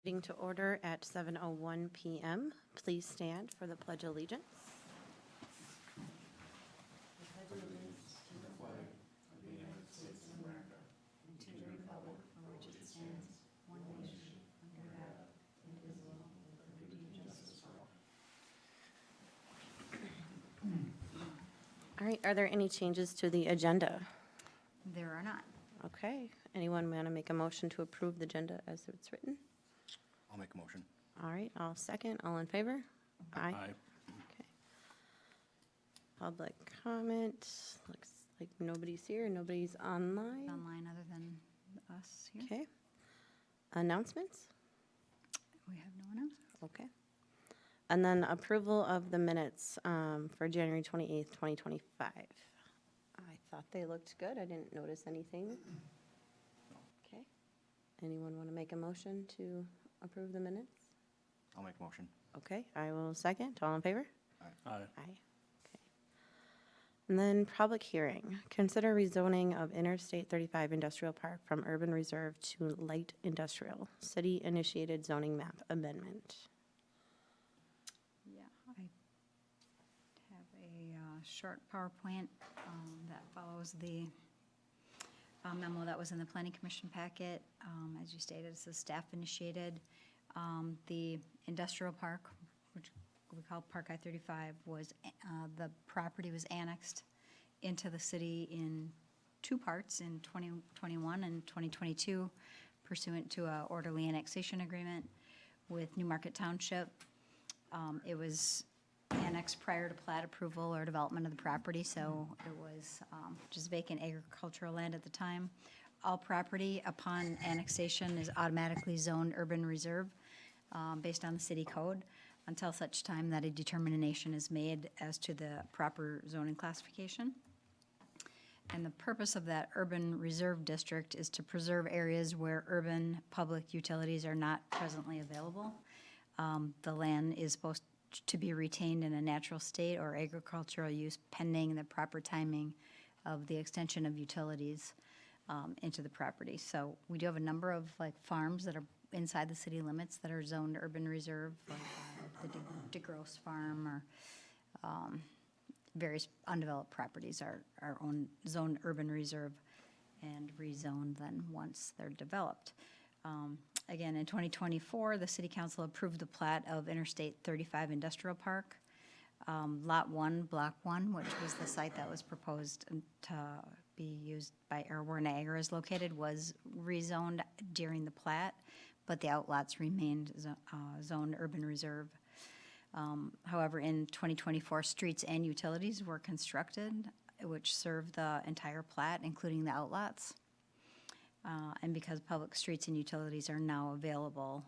Meeting to order at 7:01 p.m. Please stand for the Pledge of Allegiance. All right, are there any changes to the agenda? There are not. Okay, anyone want to make a motion to approve the agenda as it's written? I'll make a motion. All right, I'll second. All in favor? Aye. Aye. Okay. Public comment. Looks like nobody's here. Nobody's online. Online other than us here. Okay. Announcements? We have no one else. Okay. And then approval of the minutes for January 28th, 2025. I thought they looked good. I didn't notice anything. Okay. Anyone want to make a motion to approve the minutes? I'll make a motion. Okay, I will second. All in favor? Aye. Aye. Okay. And then public hearing. Consider rezoning of Interstate 35 Industrial Park from urban reserve to light industrial. City-initiated zoning map amendment. Yeah, I have a short PowerPoint that follows the memo that was in the Planning Commission packet. As you stated, it's a staff-initiated. The industrial park, which we call Park I-35, was, the property was annexed into the city in two parts in 2021 and 2022 pursuant to a orderly annexation agreement with Newmarket Township. It was annexed prior to plat approval or development of the property, so it was just vacant agricultural land at the time. All property upon annexation is automatically zoned urban reserve based on the city code until such time that a determination is made as to the proper zoning classification. And the purpose of that urban reserve district is to preserve areas where urban public utilities are not presently available. The land is supposed to be retained in a natural state or agricultural use pending the proper timing of the extension of utilities into the property. So we do have a number of farms that are inside the city limits that are zoned urban reserve, like the DeGrosse Farm or various undeveloped properties are own zoned urban reserve and rezoned then once they're developed. Again, in 2024, the City Council approved the plat of Interstate 35 Industrial Park. Lot 1, Block 1, which was the site that was proposed to be used by, or where Niagara is located, was rezoned during the plat, but the outlots remained zoned urban reserve. However, in 2024, streets and utilities were constructed, which served the entire plat, including the outlots. And because public streets and utilities are now available,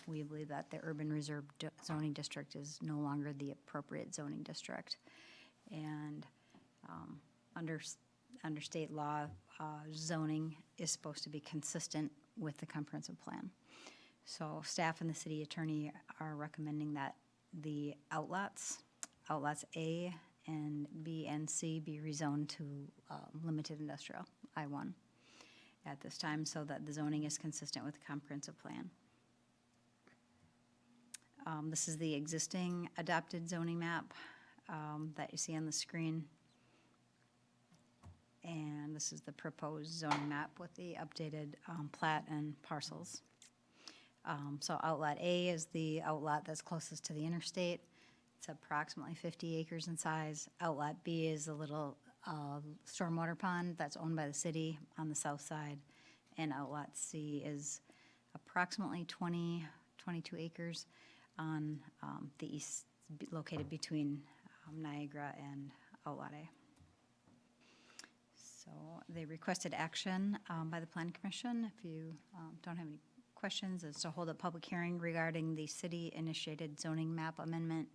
we believe that the urban reserve zoning district is no longer the appropriate zoning district. And under state law, zoning is supposed to be consistent with the comprehensive plan. So staff and the city attorney are recommending that the outlots A and B and C be rezoned to limited industrial, I-1, at this time so that the zoning is consistent with the comprehensive plan. This is the existing adopted zoning map that you see on the screen. And this is the proposed zoning map with the updated plat and parcels. So outlot A is the outlot that's closest to the interstate. It's approximately 50 acres in size. Outlot B is a little stormwater pond that's owned by the city on the south side. And outlot C is approximately 22 acres on the east, located between Niagara and outlot A. So they requested action by the Planning Commission. If you don't have any questions, is to hold a public hearing regarding the city-initiated zoning map amendment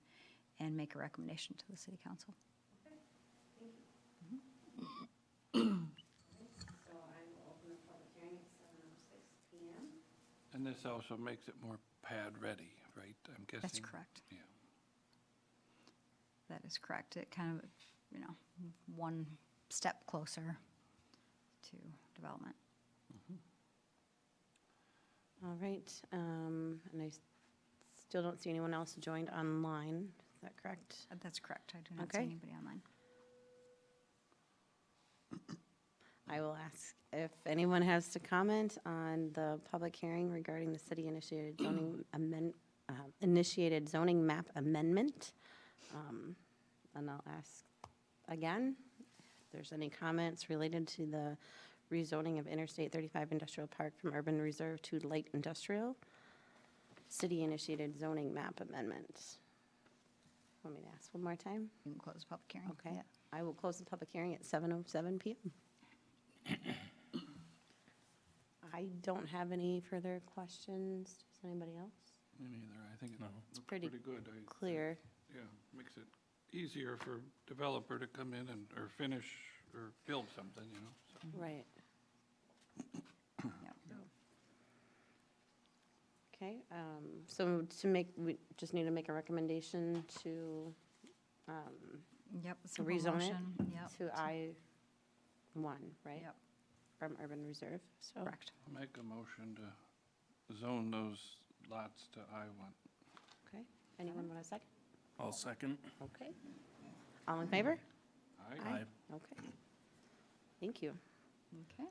and make a recommendation to the City Council. Okay, thank you. So I will open the public hearing at 7:06 p.m. And this also makes it more pad ready, right? I'm guessing. That's correct. Yeah. That is correct. It kind of, one step closer to development. All right, and I still don't see anyone else joined online. Is that correct? That's correct. I do not see Okay. anybody online. I will ask if anyone has to comment on the public hearing regarding the city-initiated initiated zoning map amendment. And I'll ask again, if there's any comments related to the rezoning of Interstate 35 Industrial Park from urban reserve to light industrial. City-initiated zoning map amendment. Want me to ask one more time? You can close the public hearing. Okay. Yeah. I will close the public hearing at 7:07 PM. I don't have any further questions. Does anybody else? Me neither. I think it looks pretty pretty good. Clear. Yeah, makes it easier for developer to come in and, or finish, or build something, you know? So, Right. Yep. Okay, so to make, we just need to make a recommendation to Yep. simple rezone motion. it Yep. to I-1, right? Yep. From urban reserve, so. Correct. I'll make a motion to zone those lots to I-1. Okay, anyone want a second? I'll second. Okay. All in favor? Aye. Okay. Thank you. Okay.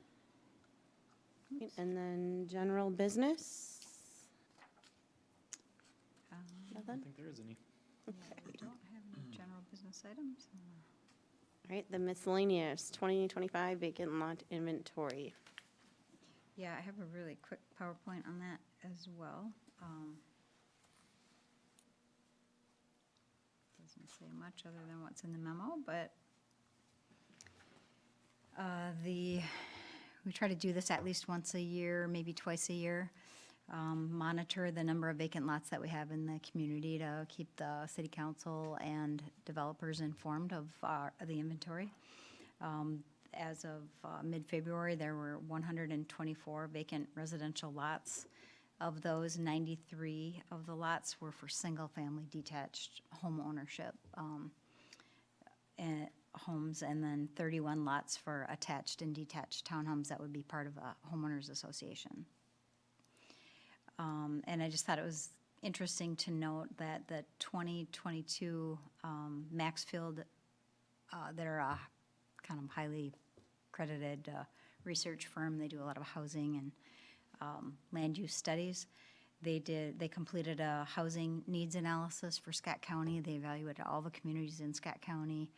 And then general business? Um, Nothing? think there is any. yeah, we don't have any general business items. All right, the miscellaneous 2025 vacant lot inventory. Yeah, I have a really quick PowerPoint on that as well. Doesn't say much other than what's in the memo, but we try to do this at least once a year, maybe twice a year. Monitor the number of vacant lots that we have in the community to keep the city council and developers informed of the inventory. As of mid-February, there were 124 vacant residential lots. Of those, 93 of the lots were for single-family detached home ownership homes, and then 31 lots for attached and detached townhomes that would be part of a homeowners association. And I just thought it was interesting to note that the 2022 Maxfield, they're a kind of highly credited research firm. They do a lot of housing and land use studies. They completed a housing needs analysis for Scott County. They evaluated all the communities in Scott County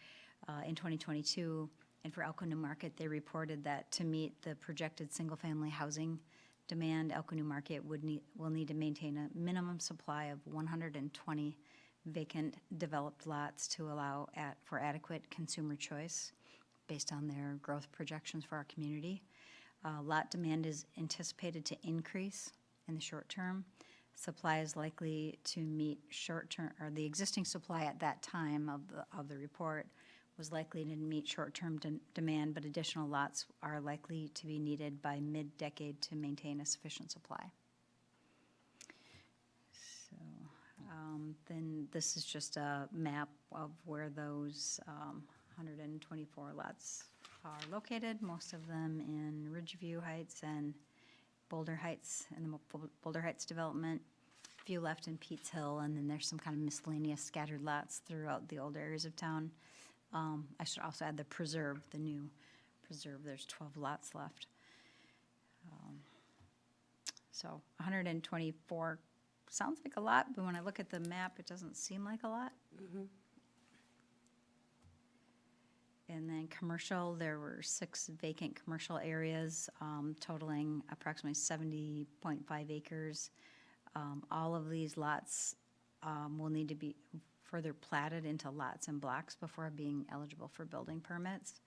in 2022. And for Elko New Market, they reported that to meet the projected single-family housing demand, Elko New Market will need to maintain a minimum supply of 120 vacant developed lots to allow for adequate consumer choice based on their growth projections for our community. Lot demand is anticipated to increase in the short term. Supply is likely to meet short-term, or the existing supply at that time of the report was likely to meet short-term demand, but additional lots are likely to be needed by mid-decade to maintain a sufficient supply. So then this is just a map of where those 124 lots are located, most of them in Ridgeview Heights and Boulder Heights, and the Boulder Heights development, few left in Pete's Hill, and then there's some kind of miscellaneous scattered lots throughout the older areas of town. I should also add the preserve, the new preserve, there's 12 lots left. So 124 sounds like a lot, but when I look at the map, it doesn't seem like a lot. And then commercial, there were 6 vacant commercial areas, totaling approximately 70.5 acres. All of these lots will need to be further platted into lots and blocks before being eligible for building permits.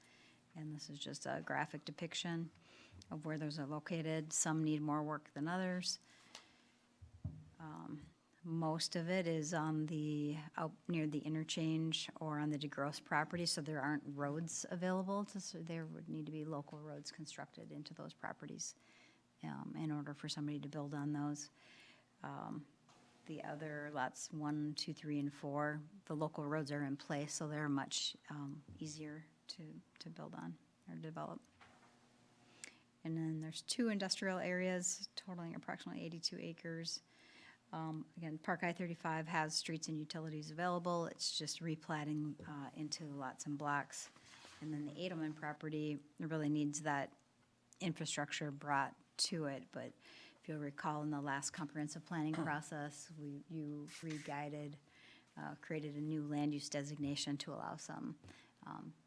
And this is just a graphic depiction of where those are located. Some need more work than others. Most of it is on out near the interchange or on the DeGrosse property, so there aren't roads available. So there would need to be local roads constructed into those properties in order for somebody to build on those. The other lots, 1, 2, 3, and 4, the local roads are in place, so they're much easier to build on or develop. And then there's 2 industrial areas totaling approximately 82 acres. Again, Park I-35 has streets and utilities available. It's just replatting into lots and blocks. And then the Edelman property really needs that infrastructure brought to it. But if you'll recall, in the last comprehensive planning process, you re-guided, created a new land use designation to allow some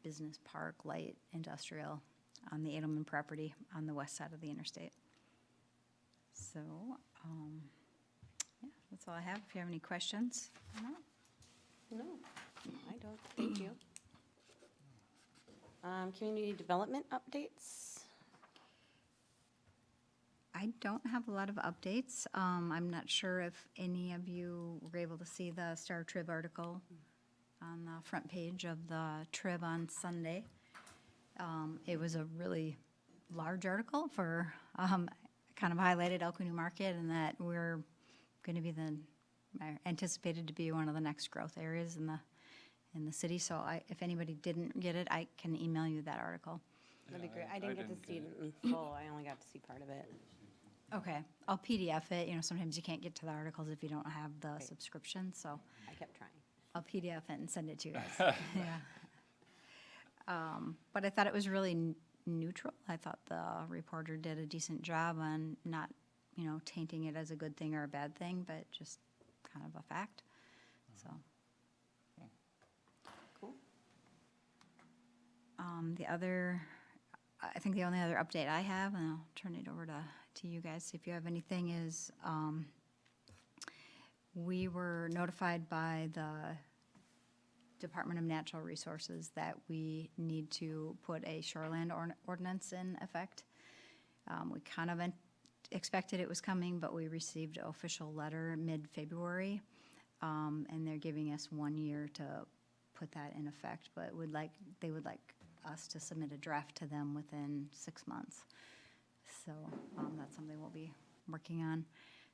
business park, light industrial on the Edelman property on the west side of the interstate. So, yeah, that's all I have. If you have any questions. No, I don't, thank you. Community development updates? I don't have a lot of updates. I'm not sure if any of you were able to see the Star Trib article on the front page of the Trib on Sunday. It was a really large article for, kind of highlighted Elko New Market and that we're going to be anticipated to be one of the next growth areas in the city. So if anybody didn't get it, I can email you that article. That'd be Yeah, great. I didn't get to see it in full. I only got to see part of it. Okay, I'll PDF it. You know, sometimes you can't get to the articles if you don't have the Right. subscription, so I kept trying. I'll PDF it and send it to you guys. Yeah. But I thought it was really neutral. I thought the reporter did a decent job on not, tainting it as a good thing or a bad thing, but just kind of a fact. So. Cool. I think the only other update I have, and I'll turn it over to you guys if you have anything, is we were notified by the Department of Natural Resources that we need to put a shoreland ordinance in effect. We kind of expected it was coming, but we received an official letter mid-February, and they're giving us 1 year to put that in effect, but they would like us to submit a draft to them within 6 months. So that's something we'll be working on.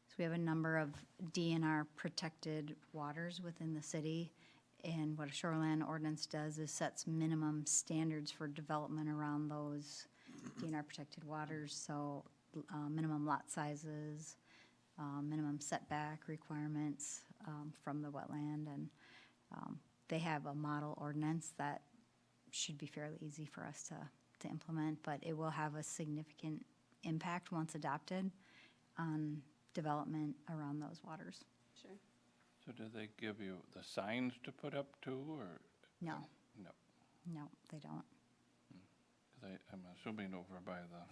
So we have a number of DNR protected waters within the city, and what a shoreline ordinance does is sets minimum standards for development around those DNR protected waters. So minimum lot sizes, minimum setback requirements from the wetland, and they have a model ordinance that should be fairly easy for us to implement, but it will have a significant impact once adopted on development around those waters. Sure. So do they give you the signs to put up too, or? No, No, they don't. because I'm assuming over by the,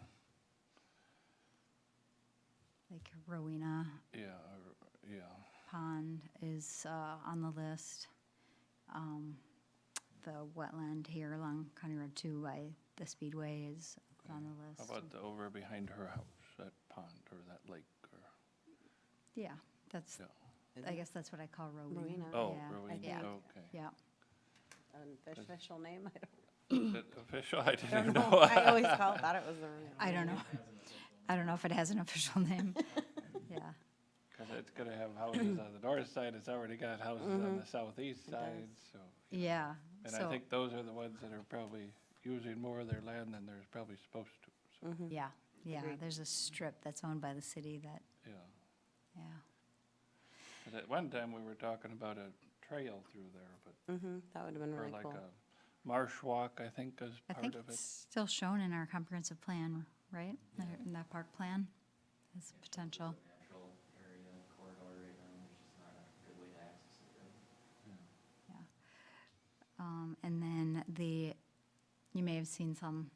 Like Rowena yeah, Pond is on the list. The wetland here along County Road 2 by the Speedway is on the how list. about the over behind her house, that pond or that lake or, Yeah, that's, yeah. I guess that's what I call Rowena. Rowena. Oh, Yeah, Rowena, yeah, okay. yeah. An official name? I don't Is it official? I didn't don't know. know. I always thought it was the. I don't know. I don't know if it has an official name. Yeah, Because it's gonna have houses on the north side, it's already got houses on the southeast It side, does. so. yeah. And So, I think those are the ones that are probably using more of their land than they're probably supposed to, so, yeah, Agreed. there's a strip that's owned by the city that, yeah. yeah. 'Cause at one time, we were talking about a trail through there, but, That would have been or really like cool. a marsh walk, I think, is I part think of it's it. still shown in our comprehensive plan, right? In that park plan, as potential. Natural area corridor right now, there's just not a good way to access it really. And then you may have seen some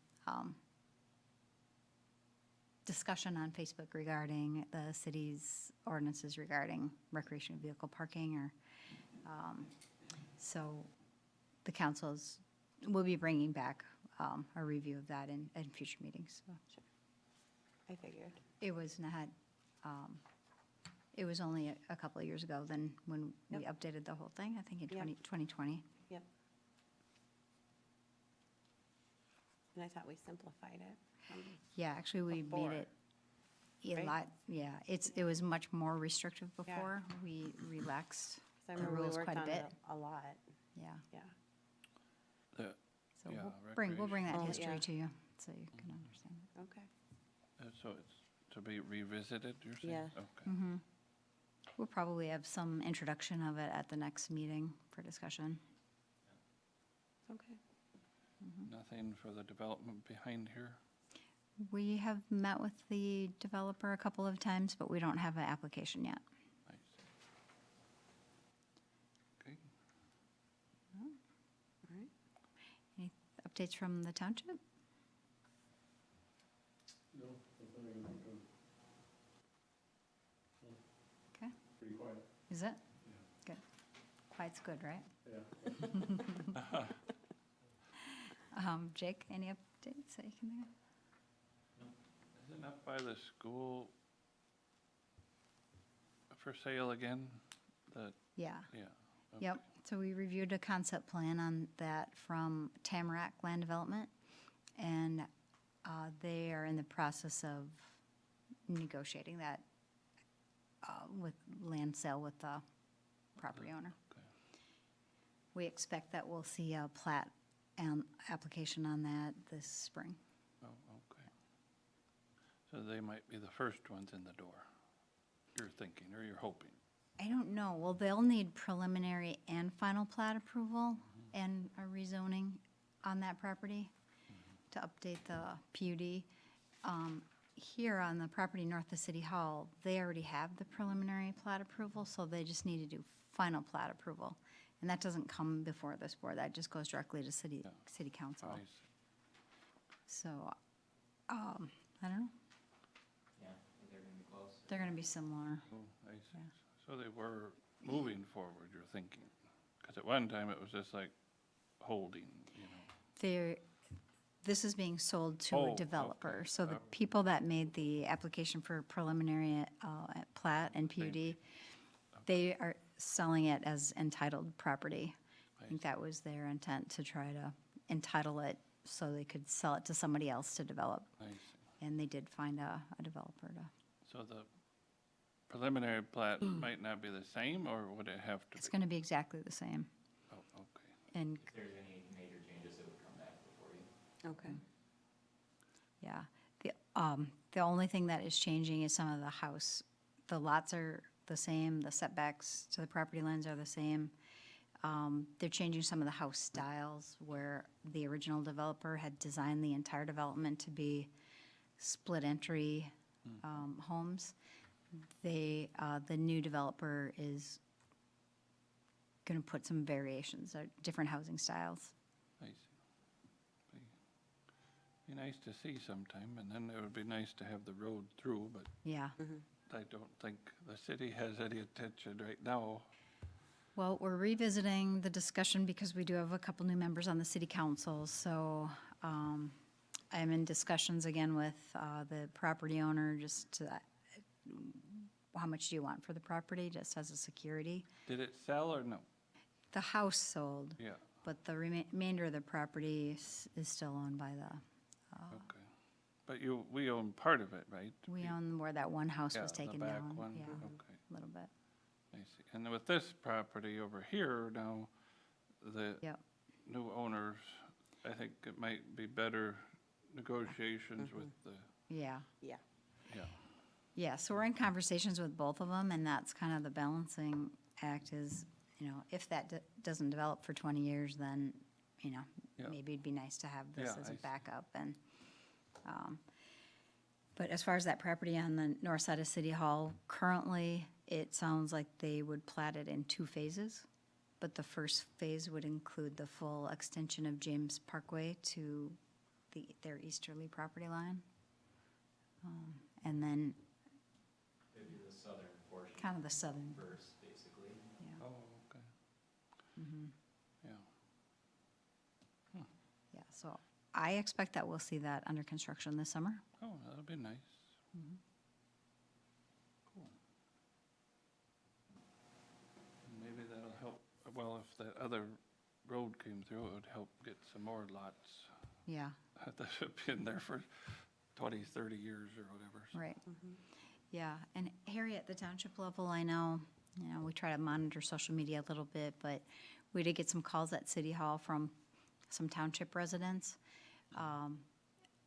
discussion on Facebook regarding the city's ordinances regarding recreational vehicle parking, or, so the councils will be bringing back a review of that in future meetings. So I figured. it was not, it was only a couple of years ago then when we Yep. updated the whole thing, I think in Yep. 2020. Yep. And I thought we simplified it. Yeah, actually, we Before, made it a right? lot, yeah, it was much more restrictive Yeah. before. We relaxed 'Cause I the remember we rules worked quite a on bit. it a lot, Yeah, yeah. The- so Yeah, we'll bring that Oh, history yeah. to you, so you can understand it. Okay. So it's to be revisited, you're saying? Yeah. Okay. We'll probably have some introduction of it at the next meeting for discussion. Okay. Nothing for the development behind here? We have met with the developer a couple of times, but we don't have an application yet. Nice. Okay. All right. Any updates from the township? No, nothing I can think of. Okay, Pretty quiet. is it? Good. Quiet's good, right? Yeah. Jake, any updates that you can think of? Isn't up by the school for sale again? The, Yeah. yeah. Yep, so we reviewed a concept plan on that from Tamarack Land Development, and they are in the process of negotiating that with land sale with the property owner. Okay. We expect that we'll see a plat and application on that this spring. Oh, okay. So they might be the first ones in the door, you're thinking, or you're hoping? I don't know, well, they'll need preliminary and final plat approval and a rezoning on that property to update the PUD. Here on the property north of City Hall, they already have the preliminary plat approval, so they just need to do final plat approval. And that doesn't come before this board, that just goes directly to city council. I see. So, I don't know, Yeah, I think they're gonna be close. they're gonna be similar. Oh, I see. Yeah. So they were moving forward, you're thinking? Because at one time, it was just like holding, you know? This is being sold to Oh, a developer. okay. So the Oh. people that made the application for preliminary plat and PUD, they are selling it as entitled property. I think that was their intent, to try to entitle it so they could sell it to somebody else to develop. I see. And they did find a developer to, So the preliminary plat might not be the same, or would it have to it's be? going to be exactly the same. Oh, okay. And, If there's any major changes, it would come back before you. Okay. yeah, the only thing that is changing is some of the lots are the same, the setbacks to the property lines are the same. They're changing some of the house styles, where the original developer had designed the entire development to be split entry homes. The new developer is gonna put some variations, different housing styles. I see. Be nice to see sometime, and then it would be nice to have the road through, but Yeah. I don't think the city has any attention right now. Well, we're revisiting the discussion because we do have a couple new members on the city council, so I'm in discussions again with the property owner, just to, how much do you want for the property, just as a security? Did it sell or no? The house sold, Yeah, but the remainder of the property is still owned by okay. But we own part of it, right? we own where that one house was Yeah, the taken back down. one, Yeah, okay. a little bit. I see. And with this property over here now, the Yep. new owners, I think it might be better negotiations with the, Yeah. Yeah. yeah. Yeah, so we're in conversations with both of them, and that's kind of the balancing act is, if that doesn't develop for 20 years, then, Yeah. maybe it'd be nice to have this Yeah, as I a see. backup. And, but as far as that property on the north side of City Hall, currently, it sounds like they would plat it in 2 phases. But the first phase would include the full extension of James Parkway to their easterly property line. And then It'd be the southern portion kind of the southern, first, basically. yeah. Oh, okay. Yeah. Yeah, so I expect that we'll see that under construction this summer. Oh, that'll be nice. Cool. Maybe that'll help, well, if that other road came through, it would help get some more lots Yeah, that have been there for 20, 30 years or whatever. So, right. Yeah, and Harry, at the township level, I know, we try to monitor social media a little bit, but we did get some calls at City Hall from some township residents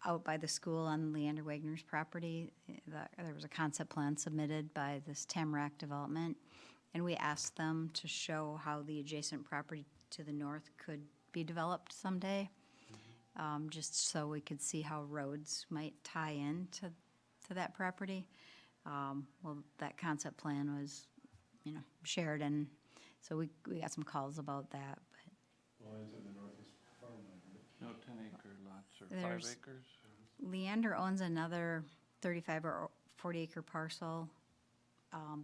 out by the school on Leander Wagner's property. There was a concept plan submitted by this Tamarack development, and we asked them to show how the adjacent property to the north could be developed someday, just so we could see how roads might tie in to that property. Well, that concept plan was, shared, and so we got some calls about that, but Well, into the northeast farmland, right? No 10-acre lots or 5 There's- acres? Leander owns another 35 or 40 acre parcel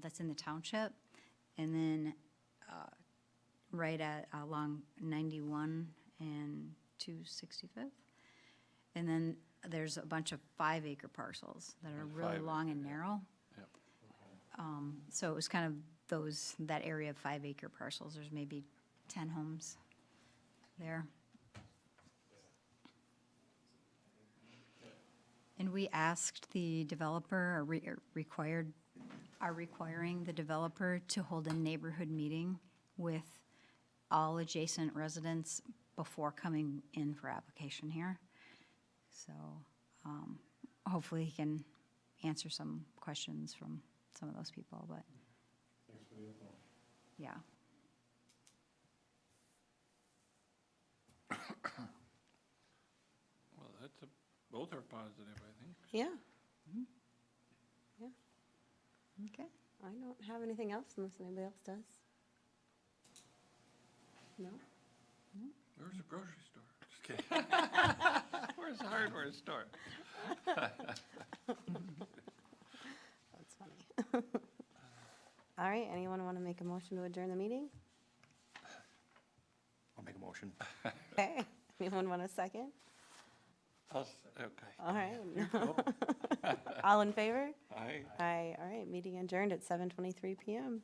that's in the township. And then right along 91 and 265th. And then there's a bunch of 5 acre parcels that are Like really 5 long acre, and yeah. narrow. Yep. So it was kind of that area of 5 acre parcels. There's maybe 10 homes there. And we asked the developer, or requiring the developer to hold a neighborhood meeting with all adjacent residents before coming in for application here. So hopefully he can answer some questions from some of those people, but Thanks for the info. yeah. Well, both are positive, I think. Yeah, Okay. I don't have anything else unless anybody else does. No? Where's the grocery store? Just kidding. Where's the hardware store? That's funny. All right, anyone want to make a motion to adjourn the meeting? I'll make a motion. Okay, anyone want a second? Okay. All right. All in favor? Aye. Aye, all right, meeting adjourned at 7:23 PM.